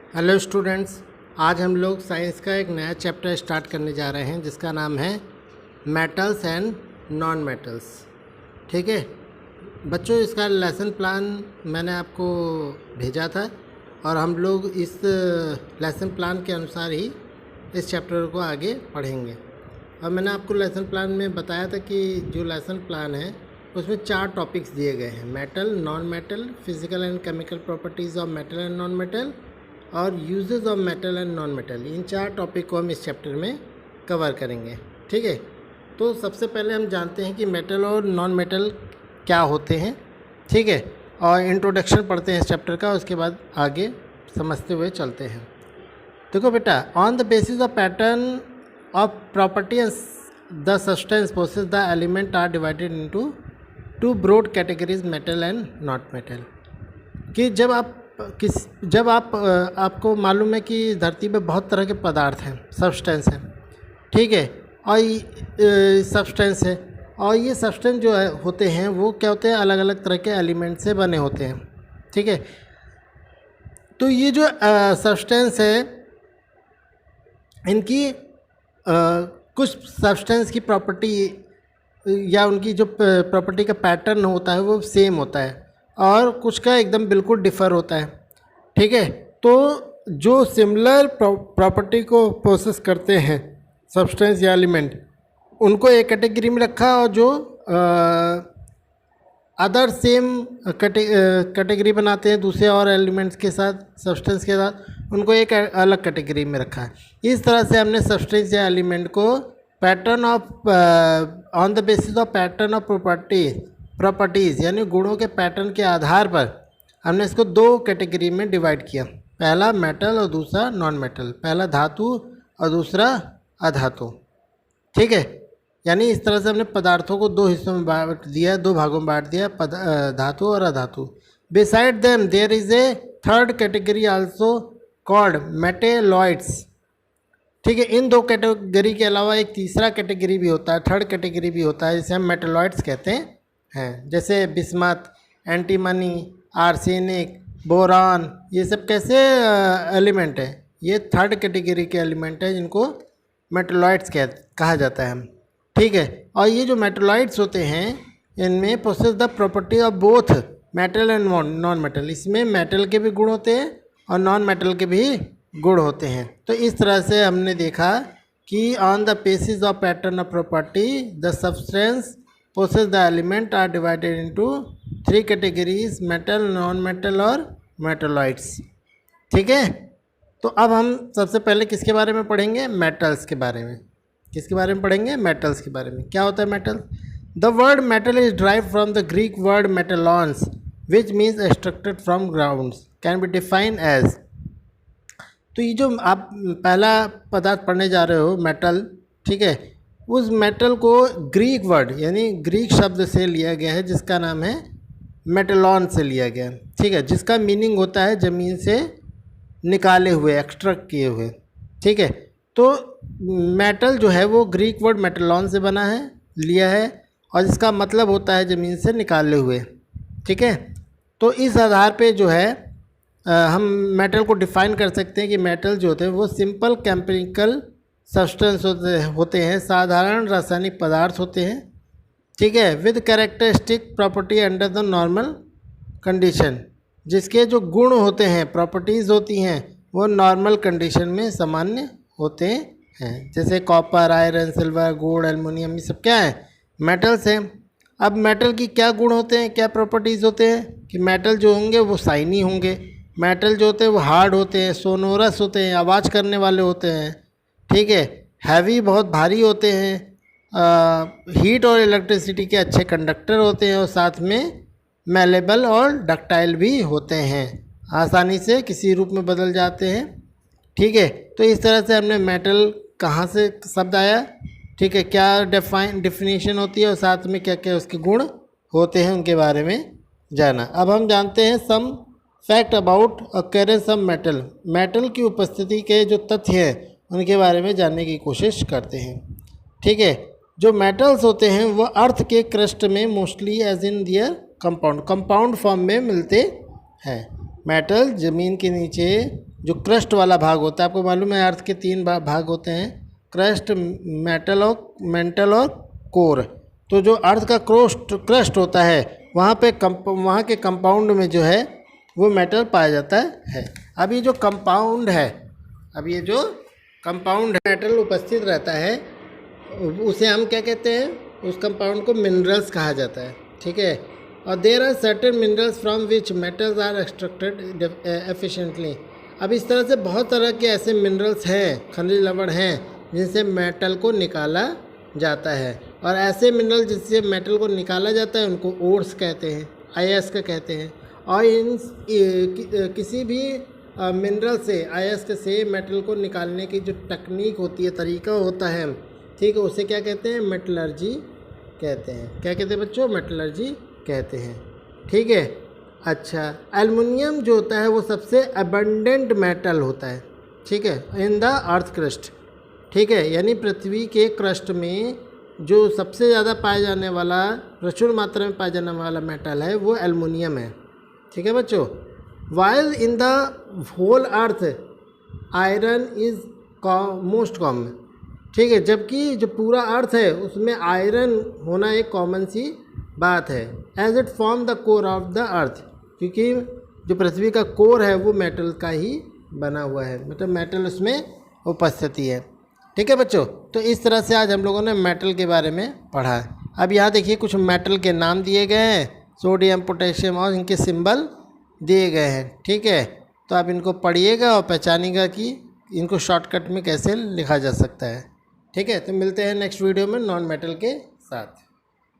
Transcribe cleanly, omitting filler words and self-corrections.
Hello students, आज हम लोग साइंस का एक नया चैप्टर स्टार्ट करने जा रहे हैं जिसका नाम है मेटल्स एंड नॉन मेटल्स। ठीक है बच्चों, इसका लेसन प्लान मैंने आपको भेजा था और हम लोग इस लेसन प्लान के अनुसार ही इस चैप्टर को आगे पढ़ेंगे। और मैंने आपको लेसन प्लान में बताया था कि जो लेसन प्लान है उसमें 4 टॉपिक्स दिए गए हैं: metal, non metal, physical and chemical properties of metal and non metal और uses of metal and non metal. इन 4 टॉपिक को हम इस चैप्टर में कवर करेंगे। ठीक है, तो सबसे पहले हम जानते हैं कि मेटल और नॉन मेटल क्या होते हैं। ठीक है, और इंट्रोडक्शन पढ़ते हैं इस चैप्टर का, उसके बाद आगे समझते हुए चलते हैं। देखो बेटा, on the basis of pattern of property the substance process the element are divided into 2 broad categories, metal and not metal. कि जब आपको मालूम है कि धरती पे बहुत तरह के पदार्थ हैं, सब्सटेंस हैं। ठीक है, और सब्सटेंस है, और ये सब्सटेंस जो है होते हैं वो क्या होते हैं, अलग अलग तरह के एलिमेंट से बने होते हैं। ठीक है, तो ये जो सब्सटेंस है इनकी कुछ सब्सटेंस की प्रॉपर्टी या उनकी जो प्रॉपर्टी का पैटर्न होता है वो सेम होता है और कुछ का एकदम बिल्कुल डिफ़र होता है। ठीक है, तो जो सिमिलर प्रॉपर्टी को प्रोसेस करते हैं सब्सटेंस या एलिमेंट, उनको एक कैटेगरी में रखा, और जो अदर सेम कैटेगरी बनाते हैं दूसरे और एलिमेंट्स के साथ, सब्सटेंस के साथ, उनको एक अलग कैटेगरी में रखा है। इस तरह से हमने सब्सटेंस या एलिमेंट को pattern of on the basis of pattern of properties यानी गुणों के पैटर्न के आधार पर हमने इसको 2 कैटेगरी में डिवाइड किया। पहला मेटल और दूसरा नॉन मेटल, पहला धातु और दूसरा अधातु। ठीक है, यानी इस तरह से हमने पदार्थों को 2 हिस्सों में बांट दिया, 2 भागों में बांट दिया, धातु और अधातु। Besides them there is a third category also called metalloids. ठीक है, इन 2 कैटेगरी के अलावा एक तीसरा कैटेगरी भी होता है, थर्ड कैटेगरी भी होता है, जिसे हम मेटेलॉइड्स कहते हैं। जैसे बिस्मथ, एंटीमनी, आर्सेनिक, बोरान, ये सब कैसे एलिमेंट है, ये थर्ड कैटेगरी के एलिमेंट है जिनको मेटेलॉइड्स कहा जाता है। ठीक है, और ये जो मेटेलॉइड्स होते हैं इनमें process the property of both metal and non metal. इसमें मेटल के भी गुण होते हैं और नॉन मेटल के भी गुण होते हैं। तो इस तरह से हमने देखा कि on the basis of pattern of property the substance process the element are divided into 3 categories, metal, non metal और मेटेलॉइड्स। ठीक है, तो अब हम सबसे पहले किसके बारे में पढ़ेंगे, मेटल्स के बारे में। किसके बारे में पढ़ेंगे, मेटल्स के बारे में। क्या होता है metal? The word metal is derive from the Greek word metallons which means extracted from grounds, can be defined as. तो ये जो आप पहला पदार्थ पढ़ने जा रहे हो मेटल, ठीक है, उस मेटल को ग्रीक वर्ड यानी ग्रीक शब्द से लिया गया है जिसका नाम है मेटेलॉन से लिया गया है। ठीक है, जिसका मीनिंग होता है ज़मीन से निकाले हुए, एक्सट्रैक्ट किए हुए। ठीक है, तो मेटल जो है वो ग्रीक वर्ड मेटेलॉन से बना है, लिया है, और जिसका मतलब होता है ज़मीन से निकाले हुए। ठीक है, तो इस आधार पे जो है हम मेटल को डिफ़ाइन कर सकते हैं कि मेटल जो होते हैं वो सिंपल केमिकल सब्सटेंस होते हैं, साधारण रासायनिक पदार्थ होते हैं। ठीक है, with characteristic property under the normal condition, जिसके जो गुण होते हैं, प्रॉपर्टीज़ होती हैं, वो नॉर्मल कंडीशन में सामान्य होते हैं। जैसे copper, iron, silver, gold, aluminium, ये सब क्या है, मेटल्स हैं। अब मेटल की क्या गुण होते हैं, क्या प्रॉपर्टीज़ होते हैं कि मेटल जो होंगे वो शाइनी होंगे, मेटल जो होते हैं वो हार्ड होते हैं, सोनोरस होते हैं, आवाज़ करने वाले होते हैं। ठीक है, हैवी, बहुत भारी होते हैं, हीट और इलेक्ट्रिसिटी के अच्छे कंडक्टर होते हैं, और साथ में मेलेबल और डक्टाइल भी होते हैं, आसानी से किसी रूप में बदल जाते हैं। ठीक है, तो इस तरह से हमने मेटल कहाँ से शब्द आया, ठीक है, क्या डिफिनीशन होती है और साथ में क्या क्या उसके गुण होते हैं उनके बारे में जाना। अब हम जानते हैं some fact about occurrence of metal. Metal की उपस्थिति के जो तथ्य हैं उनके बारे में जानने की कोशिश करते हैं। ठीक है, जो मेटल्स होते हैं वो अर्थ के क्रस्ट में mostly as in their compound form में मिलते हैं। मेटल ज़मीन के नीचे जो क्रस्ट वाला भाग होता है, आपको मालूम है अर्थ के 3 भाग होते हैं, क्रस्ट, मेंटल और कोर। तो जो अर्थ का क्रस्ट होता है वहाँ के कंपाउंड में जो है वो मेटल पाया जाता है। अब ये जो कंपाउंड है, मेटल उपस्थित रहता है उसे हम क्या कहते हैं, उस कंपाउंड को मिनरल्स कहा जाता है, ठीक है। और there are certain minerals from which metals are extracted efficiently. अब इस तरह से बहुत तरह के ऐसे मिनरल्स हैं, खनिज लवण हैं, जिनसे मेटल को निकाला जाता है। और ऐसे मिनरल जिससे मेटल को निकाला जाता है उनको ओर्स कहते हैं, अयस्क कहते हैं। और इन किसी भी मिनरल से, अयस्क से मेटल को निकालने की जो टेक्निक होती है, तरीका होता है, ठीक है, उसे क्या कहते हैं, मेटलर्जी कहते हैं। क्या कहते हैं बच्चों, मेटलर्जी कहते हैं, ठीक है। अच्छा, एल्युमिनियम जो होता है वो सबसे अबंडेंट मेटल होता है, ठीक है, इन द अर्थ क्रस्ट, ठीक है, यानी पृथ्वी के क्रस्ट में जो सबसे ज़्यादा पाया जाने वाला, प्रचुर मात्रा में पाया जाने वाला मेटल है वो एल्युमिनियम है, ठीक है बच्चों। While in the whole earth iron is most common, ठीक है, जबकि जो पूरा अर्थ है उसमें आयरन होना एक कॉमन सी बात है। As it form the core of the earth, क्योंकि जो पृथ्वी का कोर है वो मेटल का ही बना हुआ है, मतलब मेटल उसमें उपस्थिति है, ठीक है बच्चों। तो इस तरह से आज हम लोगों ने मेटल के बारे में पढ़ा है। अब यहाँ देखिए कुछ मेटल के नाम दिए गए हैं, सोडियम, पोटेशियम, और इनके सिंबल दिए गए हैं, ठीक है। तो आप इनको पढ़िएगा और पहचानिएगा कि इनको शॉर्टकट में कैसे लिखा जा सकता है, ठीक है। तो मिलते हैं नेक्स्ट वीडियो में नॉन मेटल के साथ।